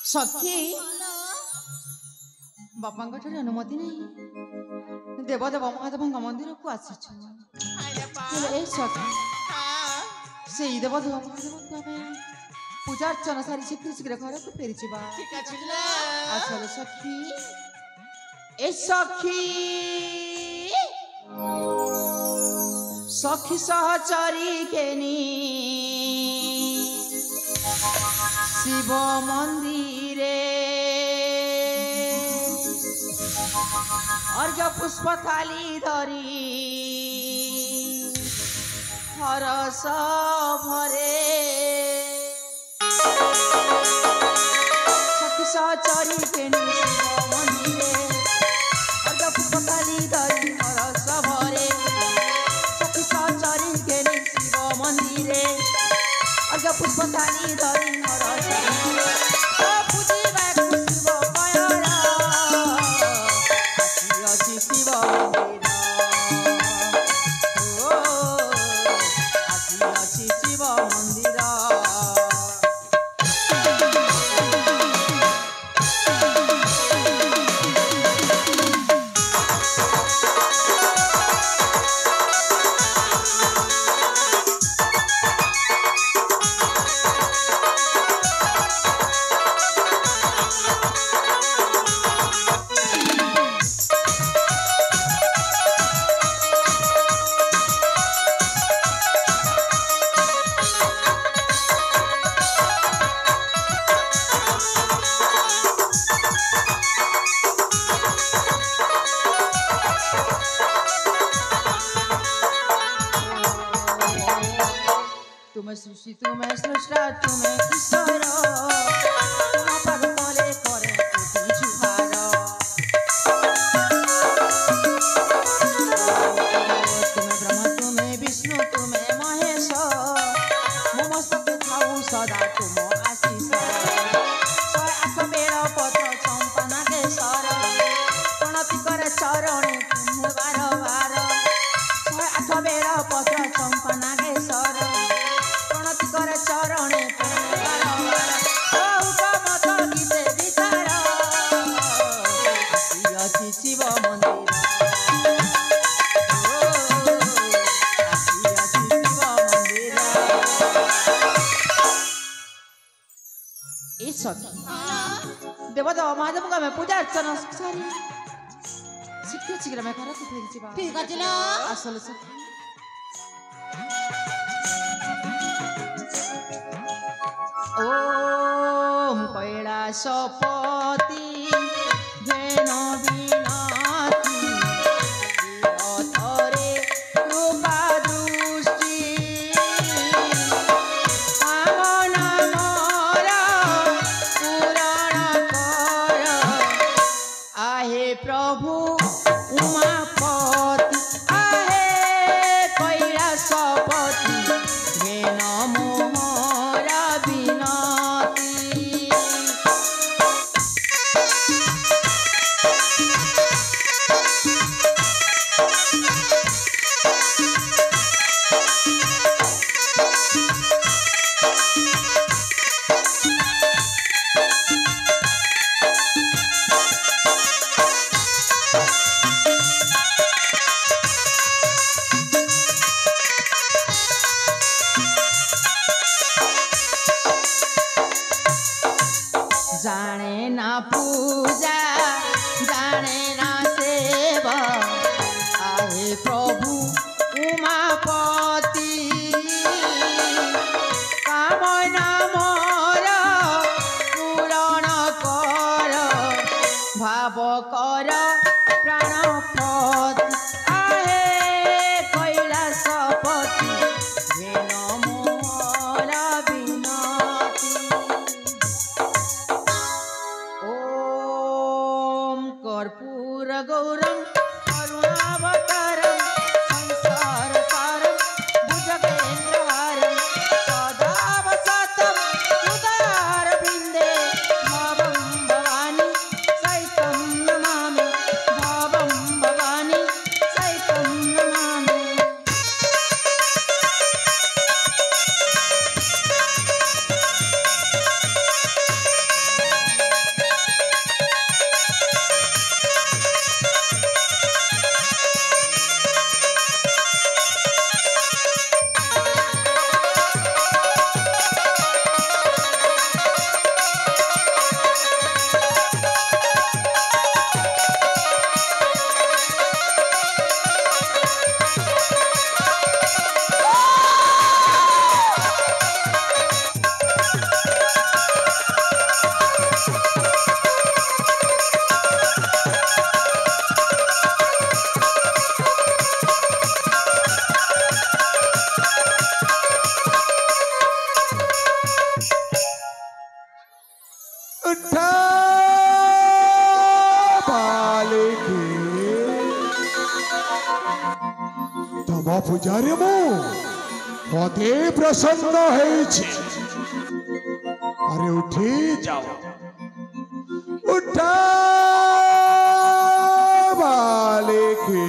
सखी बापा अनुमति नहीं देवदेव महादेव मंदिर को आसी सखी से देवदेव महादेव पूजा अर्चना सारी शीघ्र शीघ्र घर को फेरी आसल सखी ए सखी सखी सहचरी केनी शिव मंदिरे अर्घ्य पुष्प थाली धरी हरस भरे सखी सहचरी केनी शिव मंदिरे अर्घ्य पुष्प थाली धरी हरस भरे सखी सहचरी केनी शिव मंदिरे अर्घ्य पुष्प थाली धरी हरस तुम्हें सृष्टि तुम्हें सृष्टा तुम्हें ईश्वर तुम पग तले करे कोटि जुहार तुम्हें ब्रह्मा तुम्हें विष्णु तुम्हें महेश मस्तक थाऊ सदा तुम आशीष शहे आठ बेल पत्र चंपा नागेश्वर प्रणति करे चरणे तुम्हें बार बार शहे आठ बेल पत्र चंपा नागेश्वर करे चरणे शिव मंदिर देवदेव महादेव का मैं पूजा अर्चना सारी शीघ्र शीघ्र मैं घर को फेरी ठीक है आसल ओम कैलासपति जैन विनाती अथरे कृपा दृष्टि कामना मोर पूरण कर आहे प्रभु उमापति आहे कैलासपति जैन मोहरा विनाती तुम पूजारी मु अति प्रसन्न है। अरे उठी जाओ, उठा बालिके।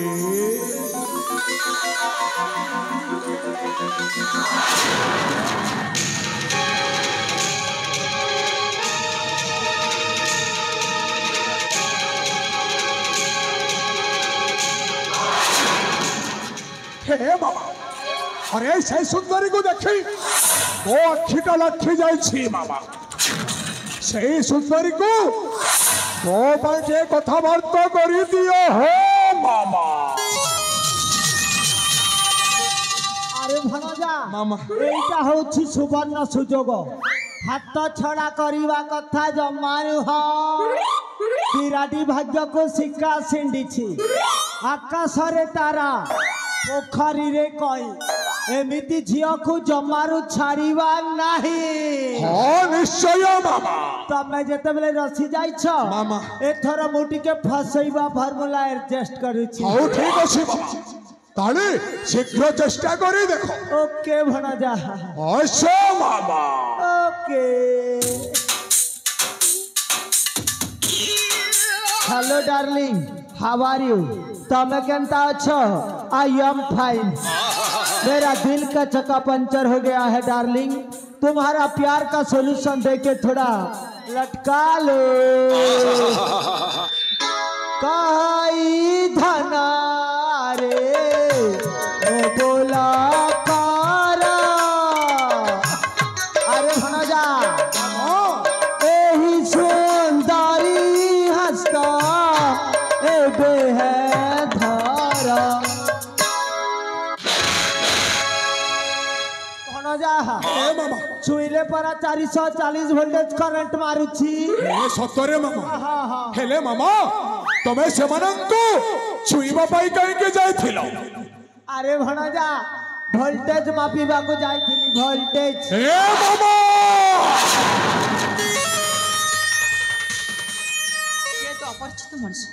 हे बाबा, अरे से सुंदरी को देखी वो अखीटा लखी जाए बाबा। से सुंदरी को वो पाटे कथबार्ता करी दियो हो बाबा। अरे भणजा मामा एटा होछि सुवर्ण सुजोग। हाथ छड़ा करिवा कथा जमानु हो। विराटी भाग्य को शिका सिंडिछि। आकाशरे तारा पोखरी रे कई एमिति झियो को जमारू छाड़ीवा नाही। हाँ निश्चय मामा। तमे जेते बेले रसी जाइछ मामा एथर मुटी के फसैबा फार्मूला एडजस्ट करूछि। हाउ ठीक अछि बाबा, ताले शीघ्र चेष्टा करी देखो। ओके भणजा। अच्छा मामा। Okay. Hello darling, how are you? तमे केंता अछो? I am fine. मेरा दिल का चक्का पंचर हो गया है डार्लिंग। तुम्हारा प्यार का सॉल्यूशन देके थोड़ा लटका लो। काई धना रे ओ बोला कारा। अरे भणजा एही सुंदरी हंसता एबे है धारा। मामा छुईले परा 440 वोल्टेज करंट मारुछि। ए सतरे मामा। हेले मामा तमे सेमानंकु छुईबा पाई कहीं के जाइथिलो? अरे भणजा वोल्टेज मापिबा को जाइथिली। वोल्टेज ए मामा ये तो अपरिचित मनुष्य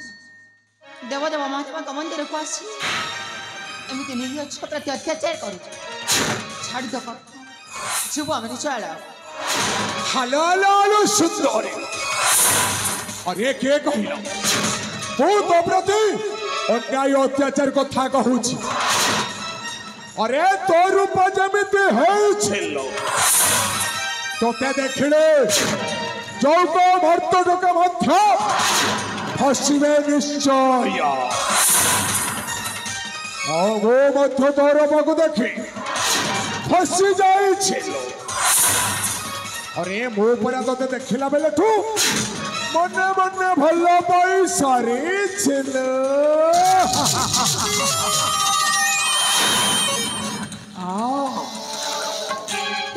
देवदेव महात्मा मंदिर को आसी एमती निरीह छुआ प्रति अत्याचार करूछ। छाड़ दो जीव आम चल। हेलो हेलो हेलो सुंदरी, अरे के कहिलो मु तो प्रति अन्याय अत्याचार कथा कहूछि। अरे तो रूप जमिति हेउछिलो तोते देखिले चौक भर्तक मध्य फसिबे निश्चय। वो मध्य तोर पाखु देखी फसी जाइछिलो। अरे मो परा तोते देखिला बेले ठू मने मने भलो पैसा रे छिलो।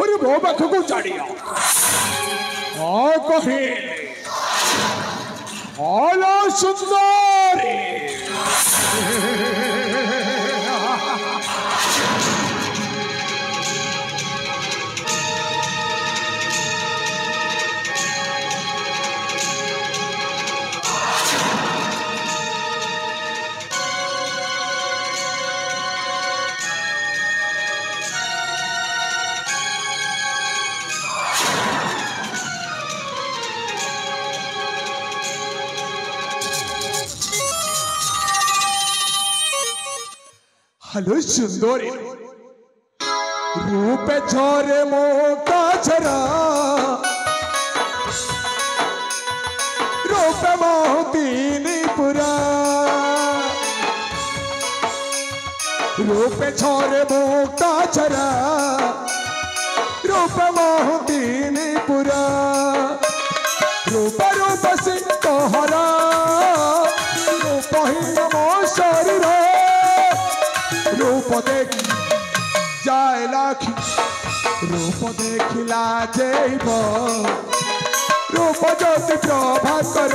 अरे मो पाखु को जाड़िया कहे हेलो सुंदरी। हेलो सुंदरी, रूप छोरे मोटा छरा रूप मोहतीनी पुरा। रूप छोरे मोटा छरा रूप मोहतीनी पुरा। रूप रूप से तोहरा रूप ही मो शरीर। रूप देख जाए लाखी रूप देखिला जेब रूप ज्योति प्रभाकर।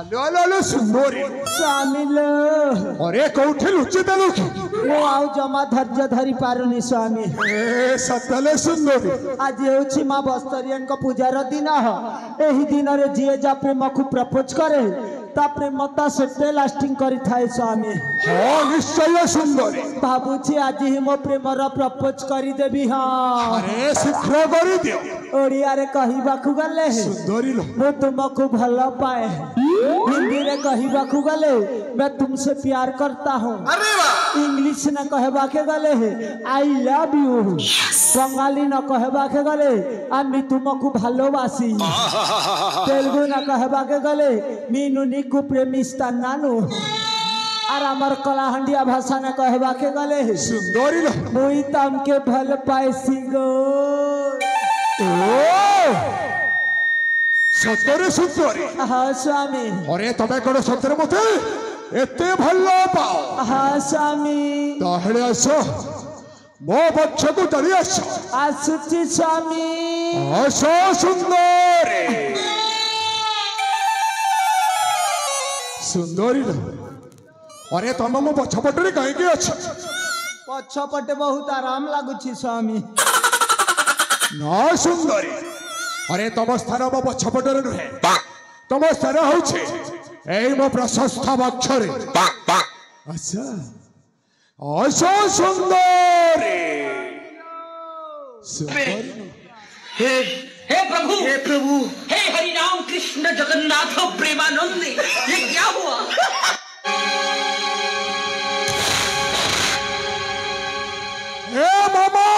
हलो हलो हलो सुंदरी स्वामी लो अरे कौठी लुचि देलु कि मु आउ जमा धैर्य धरी पारुनी स्वामी ए सतले सुंदरी आज हेउछि मां बस्तरियन को पूजार दिन एही दिन रे जिए जा प्रेम को प्रपोज करे ता प्रेमता सेटे लास्टिंग करी थाए स्वामी हाँ निश्चय सुंदरी भाबुछि आज ही मो प्रेमर प्रपोज करी देबी हां अरे शीघ्र करी दियो ओडिया रे कहिबाकू गले सुंदरी लो मु तुमको भल पाए हिंदी रे कहिबाकू गले मैं तुमसे प्यार करता हूँ इंग्लिश न कहबा के गले आई लव यू बंगाली न कहबा के गले आमी तुमको भालोबासी तेलुगु न कहबा के गले मीनू निकु प्रेमिस्ता नानू और आमर कलाहंडिया भाषा न कहबा के गले सुंदरी लो मुई तम के भल पाए सिंगो सतरे सुंदरी हाँ स्वामी अरे तमे कौन सतरे मते एते भल पाओ हाँ स्वामी ताहले आसो मो बच्चे को चली आसो आसुची स्वामी आसो सुंदरी सुंदरी लो अरे तम मो पछपटरे कहीं के अच्छ पछपटे बहुत आराम लागुची स्वामी ना सुंदरी अरे तम स्थान मो पछपटरे नुहे तम स्थान होउछे एई मो प्रशस्त वक्षरे अच्छा आसो सुंदरी सुंदरी हे प्रभु हे हरि राम कृष्ण जगन्नाथ प्रेमानंद ये क्या हुआ ए मामा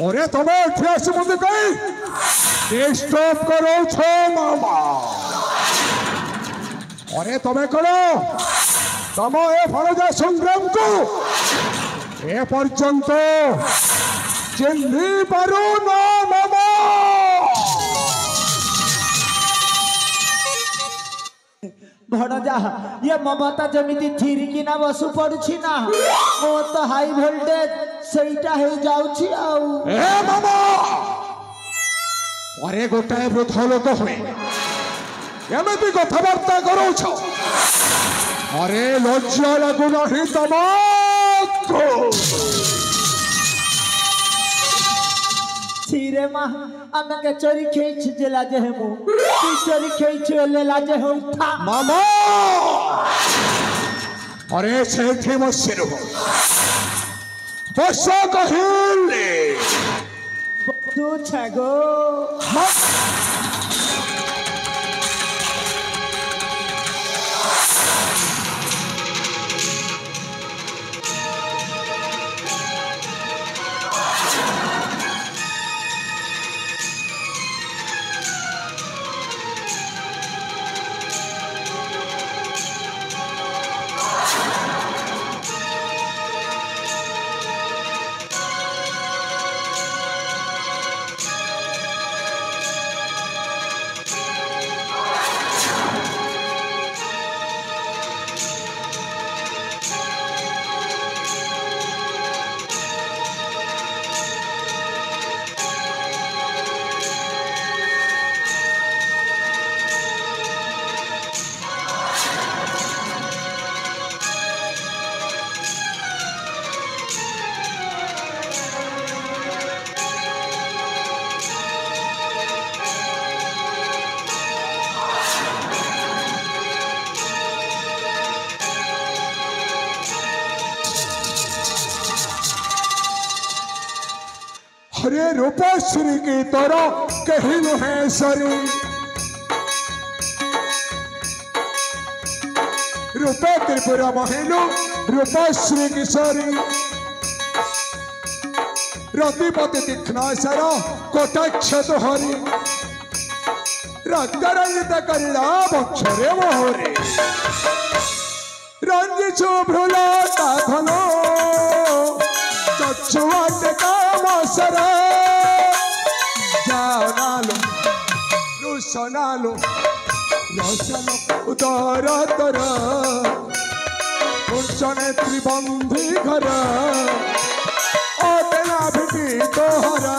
अरे तमे उठी आसी मुझे कहीं स्टॉप करो छो मामा अरे तमे करो तम ए फलजा संग्राम को ए पर्यंत चिन्ही पारू ना मामा भणजा ये ममता जमिति थिरिकी ना बसु पड़ुछि ना मो तो हाई वोल्टेज सेटा हे जाउछि आउ ए मामा अरे गोटाए वृद्ध लोक हुए एमती कथबार्ता करो अरे लज्जा लगु नहीं तमको सीरे मा आमे के चोरी खेच जेला जे हमु तू चोरी खेच लेला जे हो था मामा अरे सेठी मसिर हो बस कहिले तू छगो अरे रूपश्री की तरह कहीं है सरी रूपे त्रिपुरा महिलू रूपश्री किशोरी रतिपति तीक्ष्ण सर कटाक्ष हरि रक्तरंजित करिला बक्षरे मोहरे रंजिछु भ्रुलता धनो चक्षुआटे कामसर जानालो रुसनालो रसन उदर तर पुरुषने त्रिबंधी घर अदेना भिटी तोहरा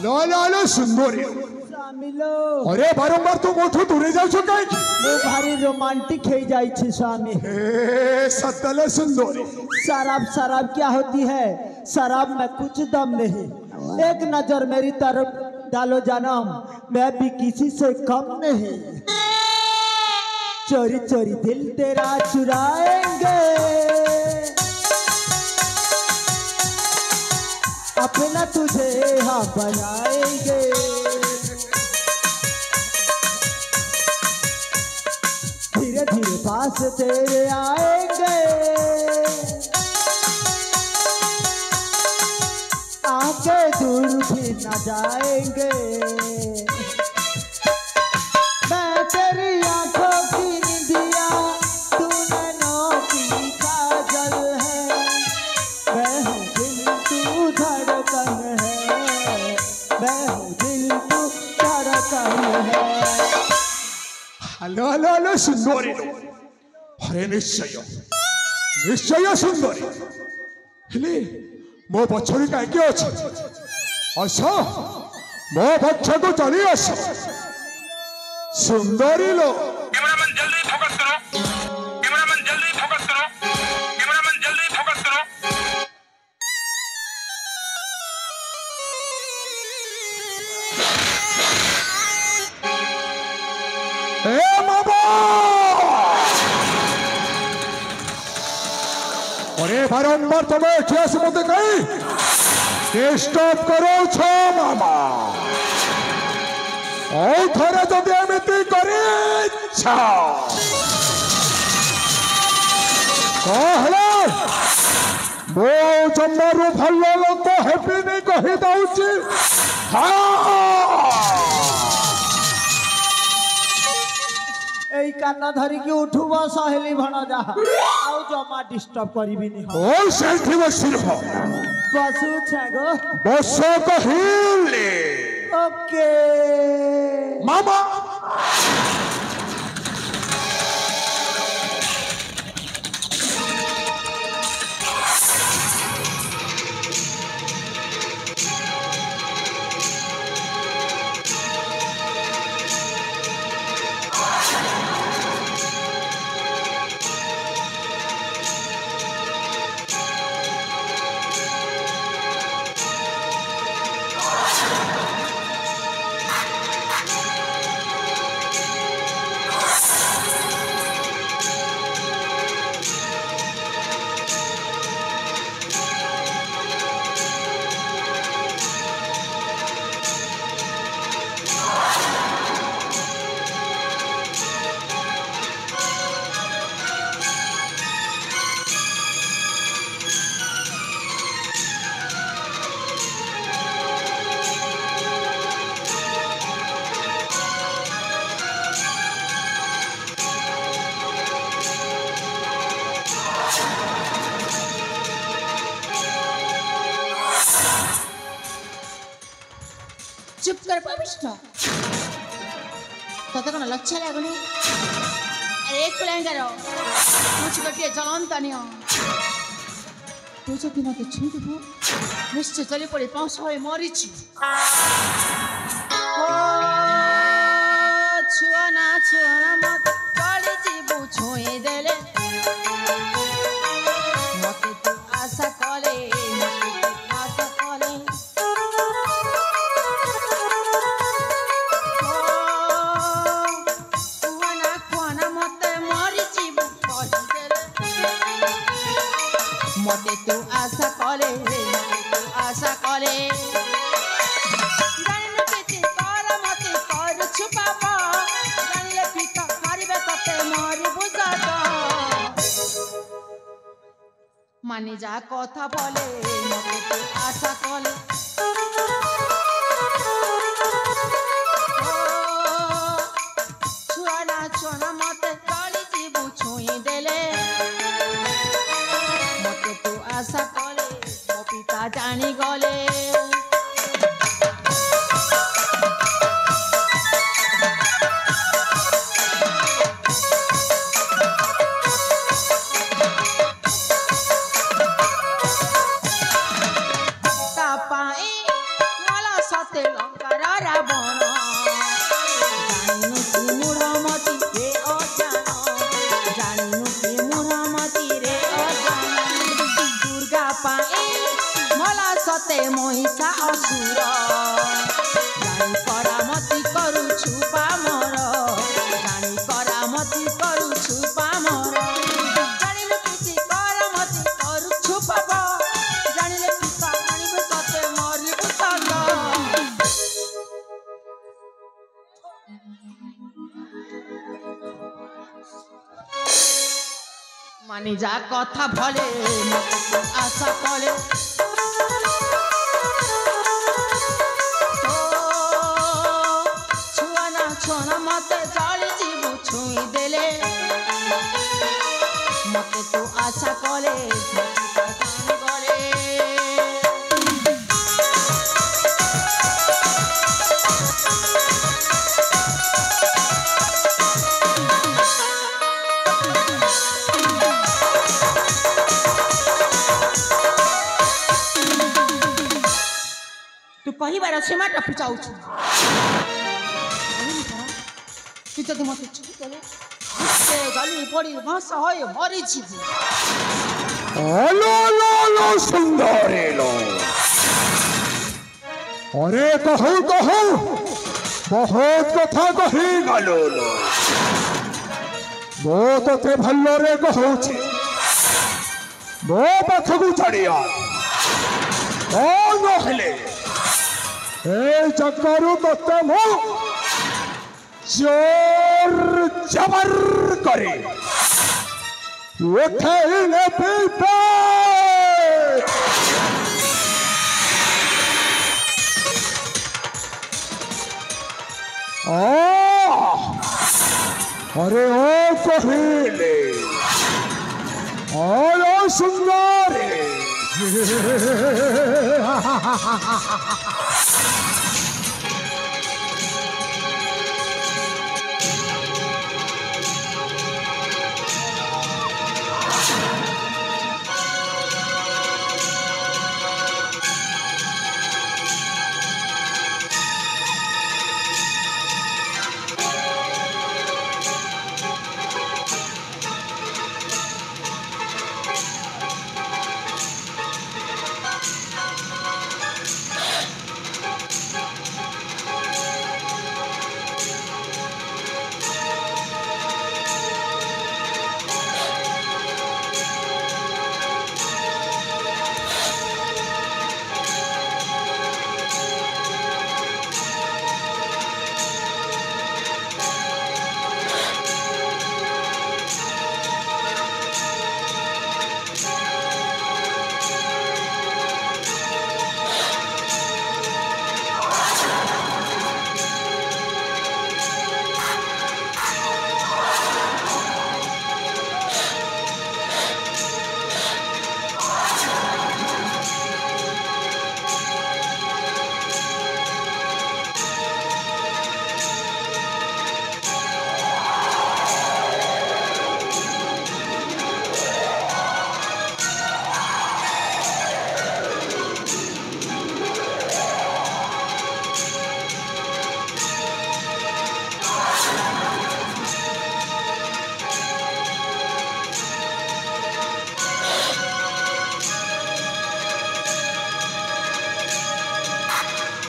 हेलो हेलो हेलो सुंदरी स्वामी लो अरे बारंबार तू मोठू दूरे जाऊ कहीं मैं भारी रोमांटिक हो जाई छी स्वामी सतले सुंदरी शराब शराब क्या होती है शराब में कुछ दम नहीं एक नजर मेरी तरफ डालो जन्म मैं भी किसी से कम नहीं चोरी चोरी दिल तेरा चुराएंगे अपना तुझे हाँ बनाएंगे धीरे धीरे पास तेरे आएंगे आके दूर भी न जाएंगे मैं तेरी आंखों की निदिया तू नैनों की काजल है मैं हूँ दिल तू धड़कन है मैं हूँ दिल तू धड़कन है हेलो हेलो हेलो सुंदरी अरे निश्चय निश्चय सुंदरी हेले मो पछड़ी कहीं अच्छे आस मो पक्ष को चली आस सुंदरी लो कैमरामैन जल्दी फोकस करो कैमरामैन जल्दी फोकस करो कैमरामैन जल्दी फोकस करो ए बाबा अरे बारंबार तुम इतिहास मत कहीं डिस्टर्ब करो छो मामा और थोड़े जब एमती करे कहले मो जमारू भल लोक हेपी नहीं कही दउची এই কান্না ধরি কি উঠুব সহেলি ভণ যা আউ জমা ডিস্টার্ব করিবি নি ओ सेल्फी में सिर्फ বসু ছাগো बसो कहिले ওকে मामा चुप कर पविष्ट तोते कौन लच्छा लगुनि अरे एक प्लान करो मुझ गटिया जलन तानियो तू जो दिन के छुई देबो निश्चय चली पड़ी पांच होए मरीची ओ छुआ ना मत पड़ी जीबू छुई देले मते तू आशा करे मते तू आशा करे मते तू आशा करे जानिले पिति कर मते कर छुपाबा जानिले पिता मारिबे तते मारी बुझाता मानी जा कथा बोले मते तू आशा करे छुआ मते काली जीबू छुई देले मते तू आशा करे मो पिता जानी गले तापाई वाला साथे सते महिषा असुर जानी करामती करू छुपा मोर जानी करामती करू छुपा मोर जानिले किसी करामती करू छुपाब जानिले पिता जानिबे सते मरिबु सत मानी जा कथा भले मते तू आशा कले छुआना छुआना मते चली जीवु छुई देले मते तू आशा कले गले କହିବାର ସୀମାଟା ଫୁଚାଉଛୁ ତୁ ଯଦି ମୋତେ ଛୁଇଁଦେଲେ ସେ ଗଲି ପଡ଼ି ଭସ ହୋଇ ମରିଯିବୁ सुंदरी लो अरे कहू कहू बहुत कथा कही गलो लो मो ते भल्लरे कहूची मो पाखकू छड़िया कौन हेले ए जगरू तते मो जोर जबर करे उठेले पीपे अरे ओ कहिले ओ सुंदरी